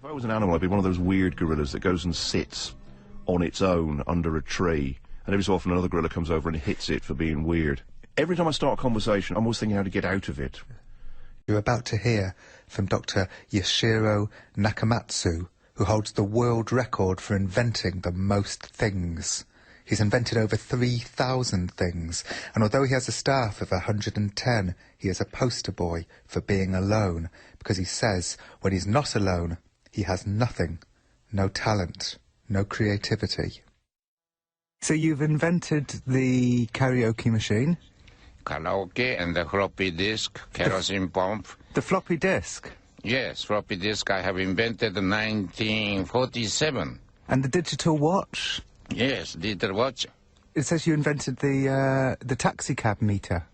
If I was an animal, I'd be one of those weird gorillas that goes and sits on its own under a tree, and every so often another gorilla comes over and hits it for being weird. Every time I start a conversation, I'm always thinking how to get out of it. You're about to hear from Dr. Yoshiro Nakamatsu, who holds the world record for inventing the most things. He's invented over 3,000 things, and although he has a staff of 110, he is a poster boy for being alone, because he says when he's not alone, he has nothing, no talent, no creativity. So you've invented the karaoke machine? Karaoke and the floppy disk, kerosene pump. The floppy disk? Yes, floppy disk I have invented in 1947. And the digital watch? Yes, digital watch. It says you invented the taxi cab meter.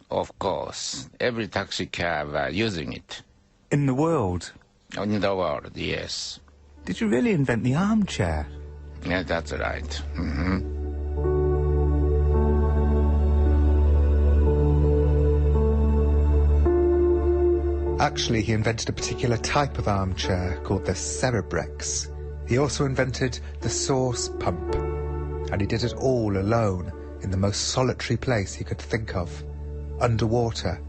Of course. Every taxi cab are using it. In the world? In the world, yes. Did you really invent the armchair? Yeah, that's right. Mm-hmm. Actually, he invented a particular type of armchair called the Cerebrex. He also invented the sauce pump. And he did it all alone, in the most solitary place he could think of, underwater,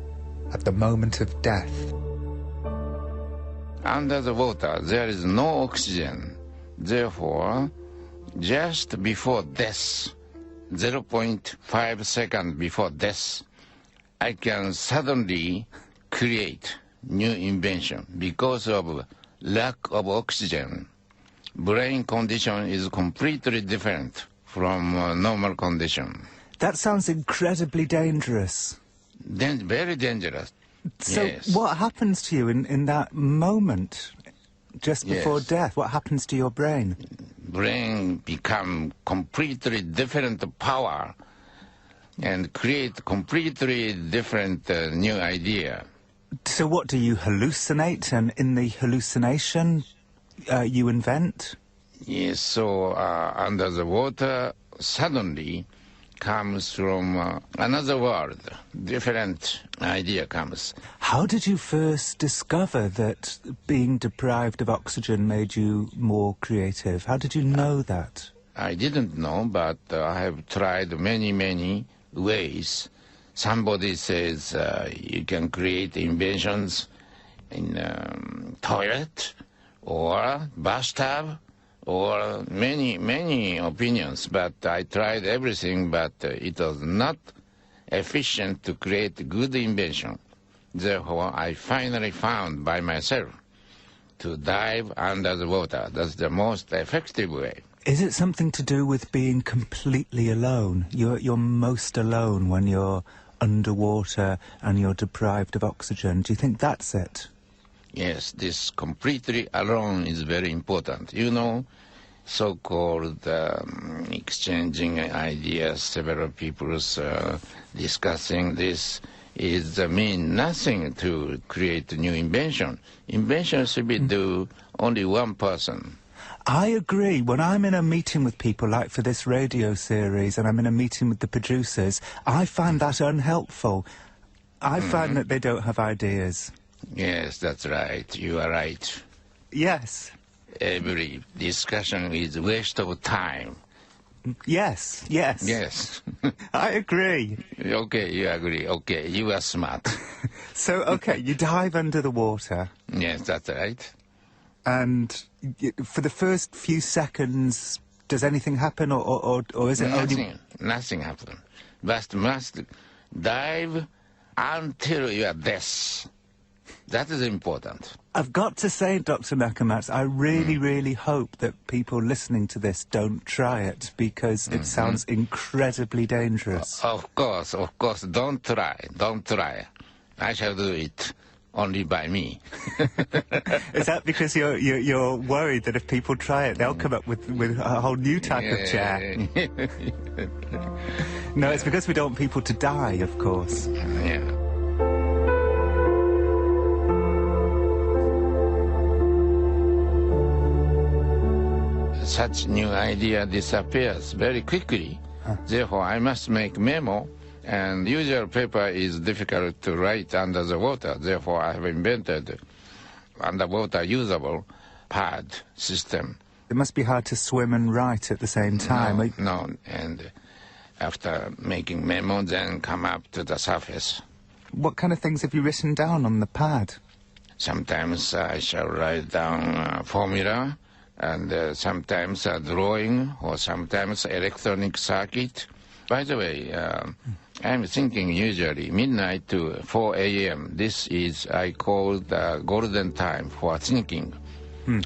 at the moment of death. Under the water, there is no oxygen. Therefore, just before death, 0.5 seconds before death, I can suddenly create new invention because of lack of oxygen. Brain condition is completely different from normal condition. That sounds incredibly dangerous. Very dangerous. So yes. What happens to you in that moment, just before death? What happens to your brain? Brain become completely different power and create completely different new idea. So what, do you hallucinate, and in the hallucination you invent? Yes, so under the water suddenly comes from another world, different idea comes. How did you first discover that being deprived of oxygen made you more creative? How did you know that? I didn't know, but I have tried many ways. Somebody says you can create inventions in toilet or bathtub or many opinions, but I tried everything, but it was not efficient to create good invention. Therefore, I finally found by myself to dive under the water. That's the most effective way. Is it something to do with being completely alone? You're most alone when you're underwater and you're deprived of oxygen. Do you think that's it? Yes, this completely alone is very important. You know, so-called exchanging ideas, several people discussing this is mean nothing to create a new invention. Invention should be do only one person. I agree. When I'm in a meeting with people, like for this radio series, and I'm in a meeting with the producers, I find that unhelpful. I find that they don't have ideas. Yes, that's right. You are right. Yes. Every discussion is waste of time. Yes. Yes. I agree. Okay, you agree. Okay, you are smart. So, okay, you dive under the water. Yes, that's right. And for the first few seconds, does anything happen, or is it only... Nothing happens. But must dive until you are death. That is important. I've got to say, Dr. Nakamatsu, I really hope that people listening to this don't try it, because it sounds incredibly dangerous. Of course, don't try. I shall do it only by me. Is that because you're worried that if people try it, they'll come up with a whole new type of chair? No, it's because we don't want people to die, of course. Yeah. Such new idea disappears very quickly. Therefore, I must make memo, and usual paper is difficult to write under the water. Therefore, I have invented underwater usable pad system. It must be hard to swim and write at the same time. No, and after making memo, then come up to the surface. What kind of things have you written down on the pad? Sometimes I shall write down formula, and sometimes a drawing, or sometimes electronic circuit. By the way, I'm thinking usually midnight to 4 a.m. This is, I call the golden time for thinking.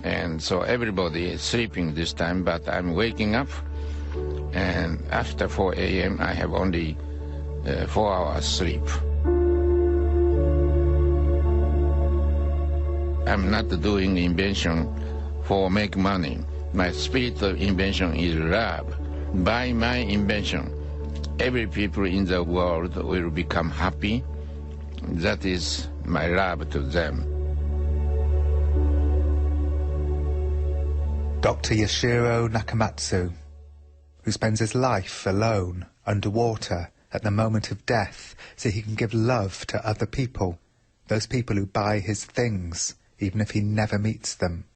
And so everybody is sleeping this time, but I'm waking up, and after 4 a.m. I have only 4 hours sleep. I'm not doing invention for make money. My spirit of invention is love. By my invention, every people in the world will become happy. That is my love to them. Dr. Yoshiro Nakamatsu, who spends his life alone, underwater, at the moment of death, so he can give love to other people, those people who buy his things, even if he never meets them.